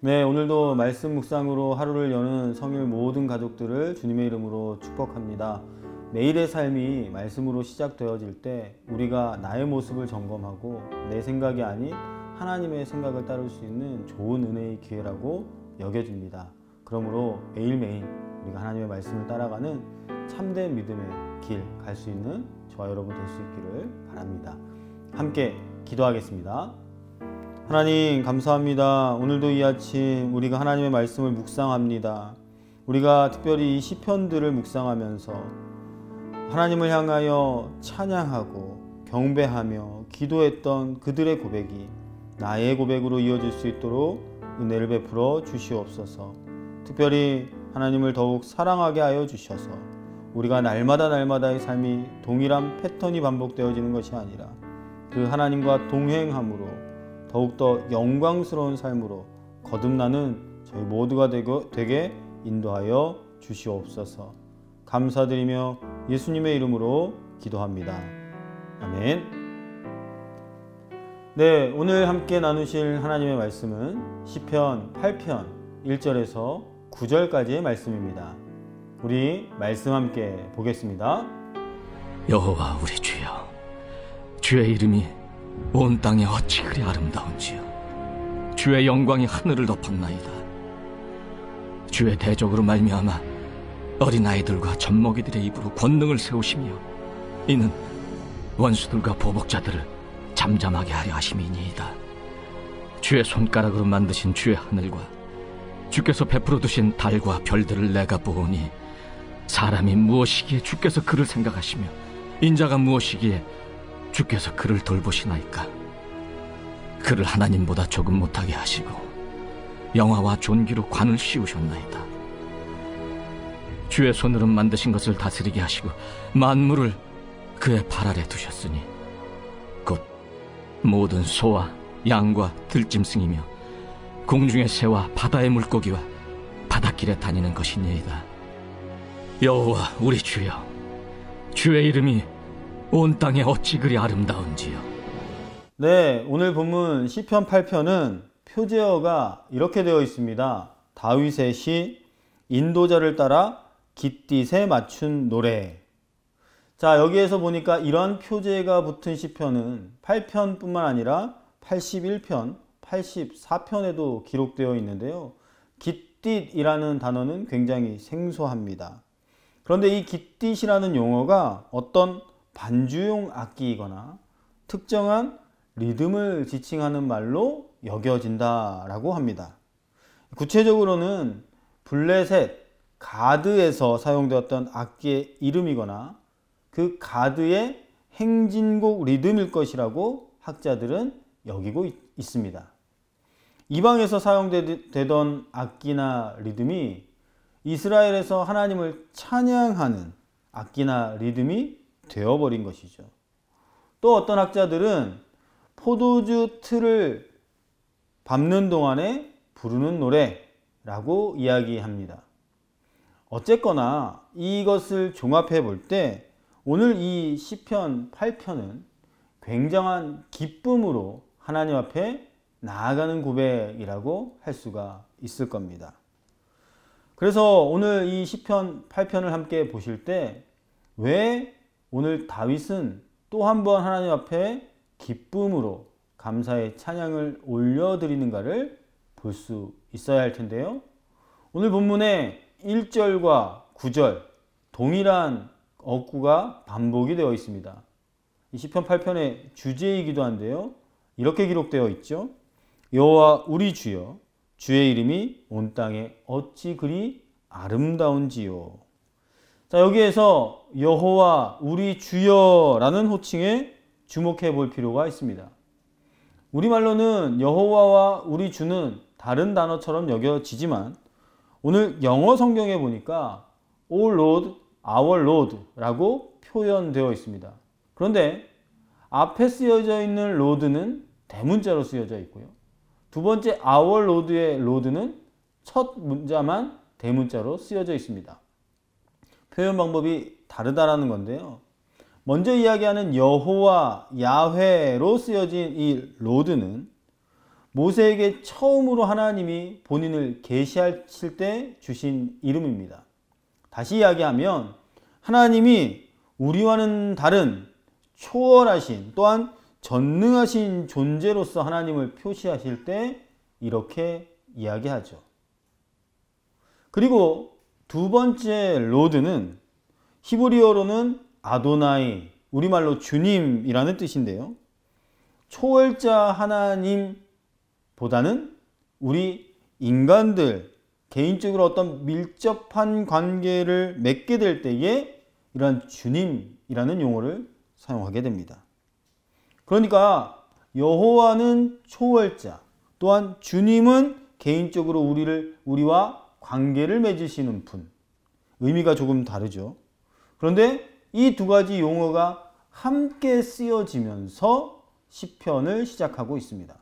네, 오늘도 말씀 묵상으로 하루를 여는 성일 모든 가족들을 주님의 이름으로 축복합니다. 매일의 삶이 말씀으로 시작되어질 때 우리가 나의 모습을 점검하고 내 생각이 아닌 하나님의 생각을 따를 수 있는 좋은 은혜의 기회라고 여겨집니다. 그러므로 매일매일 우리가 하나님의 말씀을 따라가는 참된 믿음의 길 갈 수 있는 저와 여러분 될 수 있기를 바랍니다. 함께 기도하겠습니다. 하나님 감사합니다. 오늘도 이 아침 우리가 하나님의 말씀을 묵상합니다. 우리가 특별히 이 시편들을 묵상하면서 하나님을 향하여 찬양하고 경배하며 기도했던 그들의 고백이 나의 고백으로 이어질 수 있도록 은혜를 베풀어 주시옵소서. 특별히 하나님을 더욱 사랑하게 하여 주셔서 우리가 날마다의 삶이 동일한 패턴이 반복되어지는 것이 아니라 그 하나님과 동행함으로 더욱더 영광스러운 삶으로 거듭나는 저희 모두가 되게 인도하여 주시옵소서. 감사드리며 예수님의 이름으로 기도합니다. 아멘. 네, 오늘 함께 나누실 하나님의 말씀은 시편 8편 1절에서 9절까지의 말씀입니다. 우리 말씀 함께 보겠습니다. 여호와 우리 주여, 주의 이름이 온 땅에 어찌 그리 아름다운지요. 주의 영광이 하늘을 덮었나이다. 주의 대적으로 말미암아 어린아이들과 젖먹이들의 입으로 권능을 세우시며 이는 원수들과 보복자들을 잠잠하게 하려 하심이니이다. 주의 손가락으로 만드신 주의 하늘과 주께서 베풀어 두신 달과 별들을 내가 보오니 사람이 무엇이기에 주께서 그를 생각하시며 인자가 무엇이기에 주께서 그를 돌보시나이까. 그를 하나님보다 조금 못하게 하시고 영화와 존귀로 관을 씌우셨나이다. 주의 손으로 만드신 것을 다스리게 하시고 만물을 그의 발 아래 두셨으니 곧 모든 소와 양과 들짐승이며 공중의 새와 바다의 물고기와 바닷길에 다니는 것이니이다. 여호와 우리 주여, 주의 이름이 온 땅에 어찌 그리 아름다운지요. 네, 오늘 본문 시편 8편은 표제어가 이렇게 되어 있습니다. 다윗의 시, 인도자를 따라 깃딧에 맞춘 노래. 자, 여기에서 보니까 이런 표제가 붙은 시편은 8편뿐만 아니라 81편, 84편에도 기록되어 있는데요. 깃딧이라는 단어는 굉장히 생소합니다. 그런데 이 깃딧이라는 용어가 어떤 반주용 악기이거나 특정한 리듬을 지칭하는 말로 여겨진다라고 합니다. 구체적으로는 블레셋, 가드에서 사용되었던 악기의 이름이거나 그 가드의 행진곡 리듬일 것이라고 학자들은 여기고 있습니다. 이방에서 사용되던 악기나 리듬이 이스라엘에서 하나님을 찬양하는 악기나 리듬이 되어버린 것이죠. 또 어떤 학자들은 포도주 틀을 밟는 동안에 부르는 노래라고 이야기합니다. 어쨌거나 이것을 종합해 볼 때 오늘 이 시편 8편은 굉장한 기쁨으로 하나님 앞에 나아가는 고백이라고 할 수가 있을 겁니다. 그래서 오늘 이 시편 8편을 함께 보실 때 왜 오늘 다윗은 또 한 번 하나님 앞에 기쁨으로 감사의 찬양을 올려드리는가를 볼 수 있어야 할 텐데요. 오늘 본문에 1절과 9절 동일한 어구가 반복이 되어 있습니다. 이 시편 8편의 주제이기도 한데요. 이렇게 기록되어 있죠. 여호와 우리 주여, 주의 이름이 온 땅에 어찌 그리 아름다운지요. 자, 여기에서 여호와 우리 주여라는 호칭에 주목해 볼 필요가 있습니다. 우리말로는 여호와와 우리 주는 다른 단어처럼 여겨지지만 오늘 영어 성경에 보니까 O Lord, Our Lord라고 표현되어 있습니다. 그런데 앞에 쓰여져 있는 Lord는 대문자로 쓰여져 있고요. 두 번째 Our Lord의 Lord는 첫 문자만 대문자로 쓰여져 있습니다. 표현 방법이 다르다라는 건데요. 먼저 이야기하는 여호와, 야훼로 쓰여진 이 로드는 모세에게 처음으로 하나님이 본인을 계시하실 때 주신 이름입니다. 다시 이야기하면 하나님이 우리와는 다른 초월하신 또한 전능하신 존재로서 하나님을 표시하실 때 이렇게 이야기하죠. 그리고 두 번째 로드는 히브리어로는 아도나이, 우리말로 주님이라는 뜻인데요. 초월자 하나님보다는 우리 인간들 개인적으로 어떤 밀접한 관계를 맺게 될 때에 이러한 주님이라는 용어를 사용하게 됩니다. 그러니까 여호와는 초월자, 또한 주님은 개인적으로 우리와 관계를 맺으시는 분. 의미가 조금 다르죠. 그런데 이 두 가지 용어가 함께 쓰여지면서 시편을 시작하고 있습니다.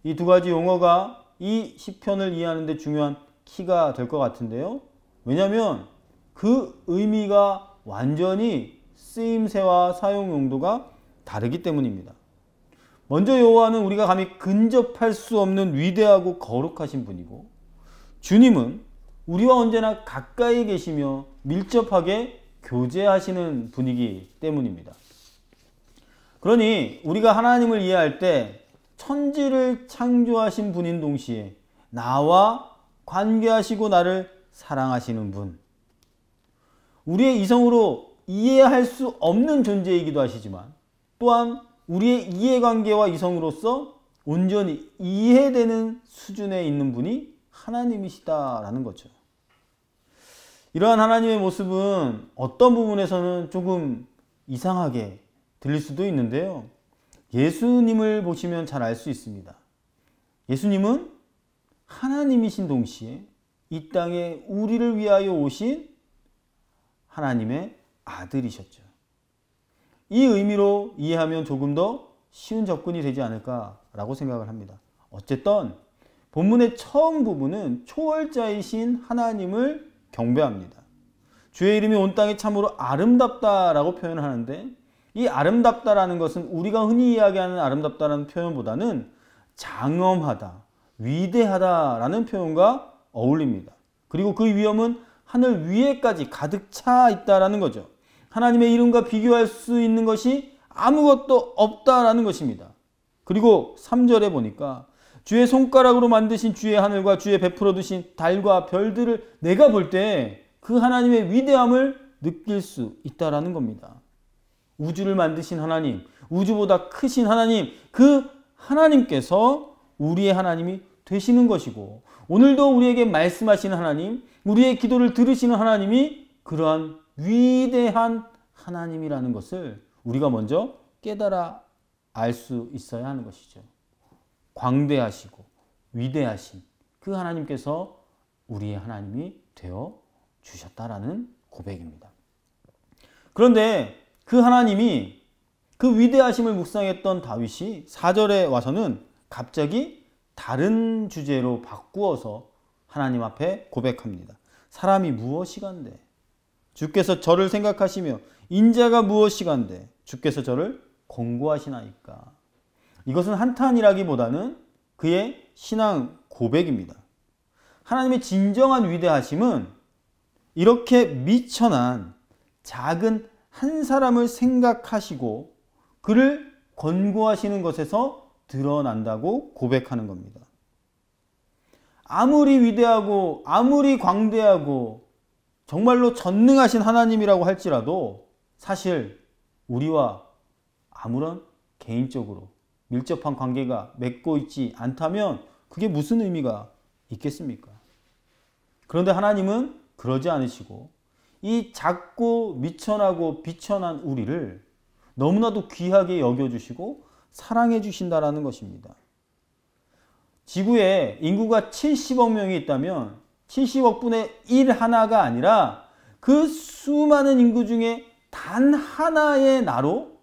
이 두 가지 용어가 이 시편을 이해하는 데 중요한 키가 될 것 같은데요. 왜냐하면 그 의미가 완전히 쓰임새와 사용 용도가 다르기 때문입니다. 먼저 여호와는 우리가 감히 근접할 수 없는 위대하고 거룩하신 분이고, 주님은 우리와 언제나 가까이 계시며 밀접하게 교제하시는 분이기 때문입니다. 그러니 우리가 하나님을 이해할 때 천지를 창조하신 분인 동시에 나와 관계하시고 나를 사랑하시는 분, 우리의 이성으로 이해할 수 없는 존재이기도 하시지만 또한 우리의 이해관계와 이성으로서 온전히 이해되는 수준에 있는 분이 하나님이시다라는 거죠. 이러한 하나님의 모습은 어떤 부분에서는 조금 이상하게 들릴 수도 있는데요. 예수님을 보시면 잘 알 수 있습니다. 예수님은 하나님이신 동시에 이 땅에 우리를 위하여 오신 하나님의 아들이셨죠. 이 의미로 이해하면 조금 더 쉬운 접근이 되지 않을까라고 생각을 합니다. 어쨌든 본문의 처음 부분은 초월자이신 하나님을 경배합니다. 주의 이름이 온 땅에 참으로 아름답다라고 표현을 하는데, 이 아름답다라는 것은 우리가 흔히 이야기하는 아름답다라는 표현보다는 장엄하다, 위대하다라는 표현과 어울립니다. 그리고 그 위엄은 하늘 위에까지 가득 차 있다라는 거죠. 하나님의 이름과 비교할 수 있는 것이 아무것도 없다라는 것입니다. 그리고 3절에 보니까 주의 손가락으로 만드신 주의 하늘과 주의 베풀어 두신 달과 별들을 내가 볼 때 그 하나님의 위대함을 느낄 수 있다라는 겁니다. 우주를 만드신 하나님, 우주보다 크신 하나님, 그 하나님께서 우리의 하나님이 되시는 것이고, 오늘도 우리에게 말씀하시는 하나님, 우리의 기도를 들으시는 하나님이 그러한 위대한 하나님이라는 것을 우리가 먼저 깨달아 알 수 있어야 하는 것이죠. 광대하시고 위대하신 그 하나님께서 우리의 하나님이 되어 주셨다라는 고백입니다. 그런데 그 하나님이 그 위대하심을 묵상했던 다윗이 4절에 와서는 갑자기 다른 주제로 바꾸어서 하나님 앞에 고백합니다. 사람이 무엇이간데 주께서 저를 생각하시며 인자가 무엇이간데 주께서 저를 권고하시나이까. 이것은 한탄이라기보다는 그의 신앙 고백입니다. 하나님의 진정한 위대하심은 이렇게 미천한 작은 한 사람을 생각하시고 그를 권고하시는 것에서 드러난다고 고백하는 겁니다. 아무리 위대하고 아무리 광대하고 정말로 전능하신 하나님이라고 할지라도 사실 우리와 아무런 개인적으로 밀접한 관계가 맺고 있지 않다면 그게 무슨 의미가 있겠습니까? 그런데 하나님은 그러지 않으시고 이 작고 미천하고 비천한 우리를 너무나도 귀하게 여겨주시고 사랑해 주신다라는 것입니다. 지구에 인구가 70억 명이 있다면 70억 분의 1 하나가 아니라 그 수많은 인구 중에 단 하나의 나로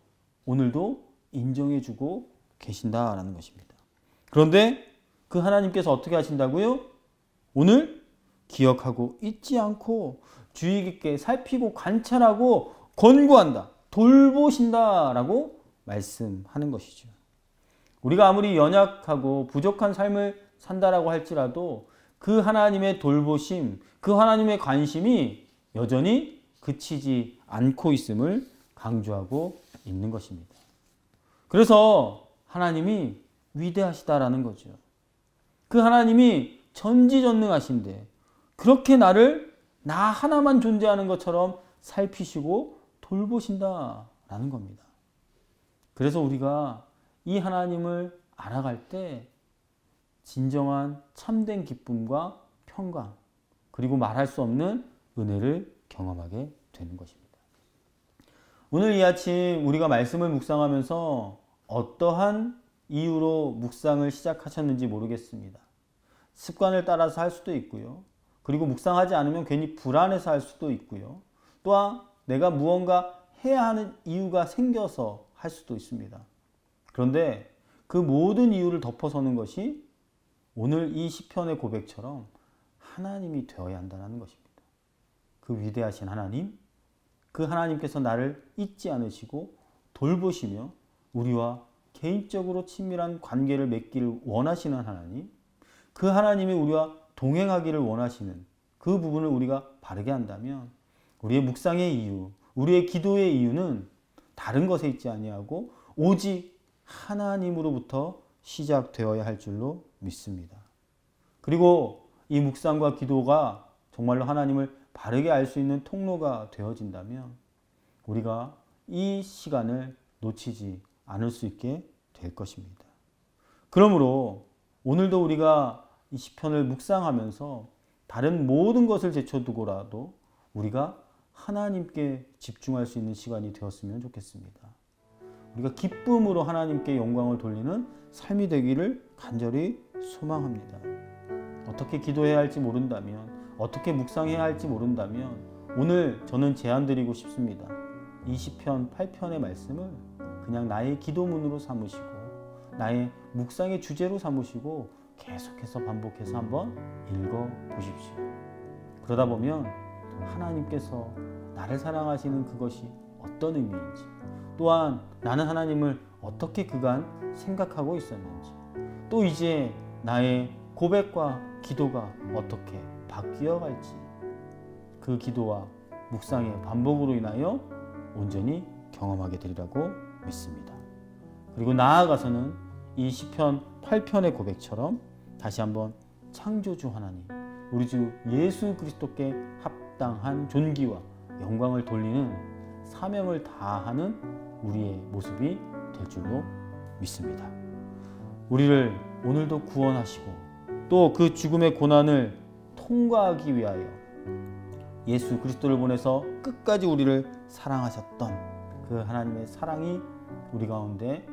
오늘도 인정해주고 계신다라는 것입니다. 그런데 그 하나님께서 어떻게 하신다고요? 오늘 기억하고 잊지 않고 주의 깊게 살피고 관찰하고 권고한다, 돌보신다라고 말씀하는 것이죠. 우리가 아무리 연약하고 부족한 삶을 산다라고 할지라도 그 하나님의 돌보심, 그 하나님의 관심이 여전히 그치지 않고 있음을 강조하고 있는 것입니다. 그래서 하나님이 위대하시다라는 거죠. 그 하나님이 전지전능하신데 그렇게 나를 나 하나만 존재하는 것처럼 살피시고 돌보신다라는 겁니다. 그래서 우리가 이 하나님을 알아갈 때 진정한 참된 기쁨과 평강, 그리고 말할 수 없는 은혜를 경험하게 되는 것입니다. 오늘 이 아침 우리가 말씀을 묵상하면서 어떠한 이유로 묵상을 시작하셨는지 모르겠습니다. 습관을 따라서 할 수도 있고요. 그리고 묵상하지 않으면 괜히 불안해서 할 수도 있고요. 또한 내가 무언가 해야 하는 이유가 생겨서 할 수도 있습니다. 그런데 그 모든 이유를 덮어서는 것이 오늘 이 시편의 고백처럼 하나님이 되어야 한다는 것입니다. 그 위대하신 하나님, 그 하나님께서 나를 잊지 않으시고 돌보시며 우리와 개인적으로 친밀한 관계를 맺기를 원하시는 하나님, 그 하나님이 우리와 동행하기를 원하시는 그 부분을 우리가 바르게 한다면 우리의 묵상의 이유, 우리의 기도의 이유는 다른 것에 있지 아니하고 오직 하나님으로부터 시작되어야 할 줄로 믿습니다. 그리고 이 묵상과 기도가 정말로 하나님을 바르게 알 수 있는 통로가 되어진다면 우리가 이 시간을 놓치지 않을 수 있게 될 것입니다. 그러므로 오늘도 우리가 이 시편을 묵상하면서 다른 모든 것을 제쳐두고라도 우리가 하나님께 집중할 수 있는 시간이 되었으면 좋겠습니다. 우리가 기쁨으로 하나님께 영광을 돌리는 삶이 되기를 간절히 소망합니다. 어떻게 기도해야 할지 모른다면, 어떻게 묵상해야 할지 모른다면 오늘 저는 제안드리고 싶습니다. 이 시편 8편의 말씀을 그냥 나의 기도문으로 삼으시고 나의 묵상의 주제로 삼으시고 계속해서 반복해서 한번 읽어보십시오. 그러다 보면 하나님께서 나를 사랑하시는 그것이 어떤 의미인지, 또한 나는 하나님을 어떻게 그간 생각하고 있었는지, 또 이제 나의 고백과 기도가 어떻게 바뀌어 갈지, 그 기도와 묵상의 반복으로 인하여 온전히 경험하게 되리라고 믿습니다. 그리고 나아가서는 이 시편 8편의 고백처럼 다시 한번 창조주 하나님, 우리 주 예수 그리스도께 합당한 존귀와 영광을 돌리는 사명을 다하는 우리의 모습이 될 줄로 믿습니다. 우리를 오늘도 구원하시고 또 그 죽음의 고난을 통과하기 위하여 예수 그리스도를 보내서 끝까지 우리를 사랑하셨던 그 하나님의 사랑이 우리 가운데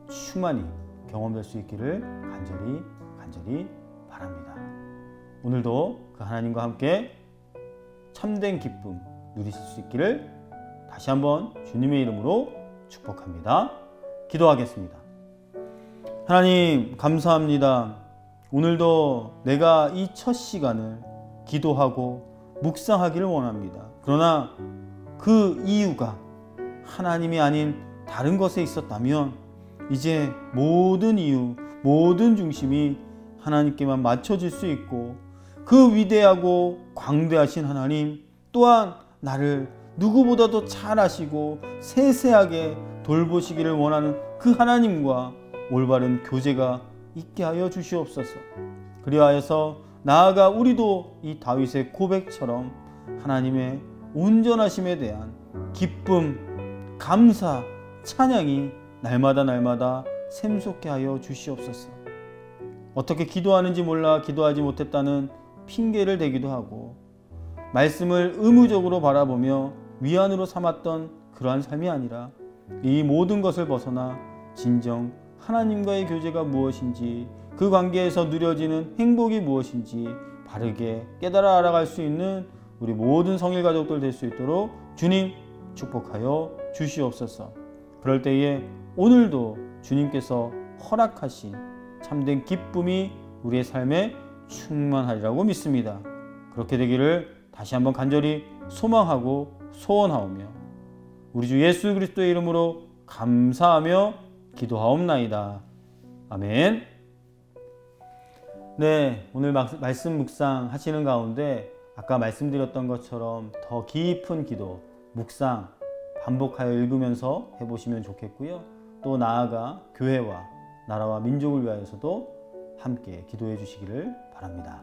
충만히 경험될 수 있기를 간절히 바랍니다. 오늘도 그 하나님과 함께 참된 기쁨 누리실 수 있기를 다시 한번 주님의 이름으로 축복합니다. 기도하겠습니다. 하나님 감사합니다. 오늘도 내가 이 첫 시간을 기도하고 묵상하기를 원합니다. 그러나 그 이유가 하나님이 아닌 다른 것에 있었다면 이제 모든 이유, 모든 중심이 하나님께만 맞춰질 수 있고 그 위대하고 광대하신 하나님 또한 나를 누구보다도 잘 아시고 세세하게 돌보시기를 원하는 그 하나님과 올바른 교제가 있게 하여 주시옵소서. 그리하여서 나아가 우리도 이 다윗의 고백처럼 하나님의 온전하심에 대한 기쁨, 감사, 찬양이 날마다 샘솟게 하여 주시옵소서. 어떻게 기도하는지 몰라 기도하지 못했다는 핑계를 대기도 하고 말씀을 의무적으로 바라보며 위안으로 삼았던 그러한 삶이 아니라 이 모든 것을 벗어나 진정 하나님과의 교제가 무엇인지, 그 관계에서 누려지는 행복이 무엇인지 바르게 깨달아 알아갈 수 있는 우리 모든 성일 가족들 될 수 있도록 주님 축복하여 주시옵소서. 그럴 때에 오늘도 주님께서 허락하신 참된 기쁨이 우리의 삶에 충만하리라고 믿습니다. 그렇게 되기를 다시 한번 간절히 소망하고 소원하오며 우리 주 예수 그리스도의 이름으로 감사하며 기도하옵나이다. 아멘. 네, 오늘 말씀 묵상 하시는 가운데 아까 말씀드렸던 것처럼 더 깊은 기도, 묵상 반복하여 읽으면서 해보시면 좋겠고요. 또 나아가 교회와 나라와 민족을 위하여서도 함께 기도해 주시기를 바랍니다.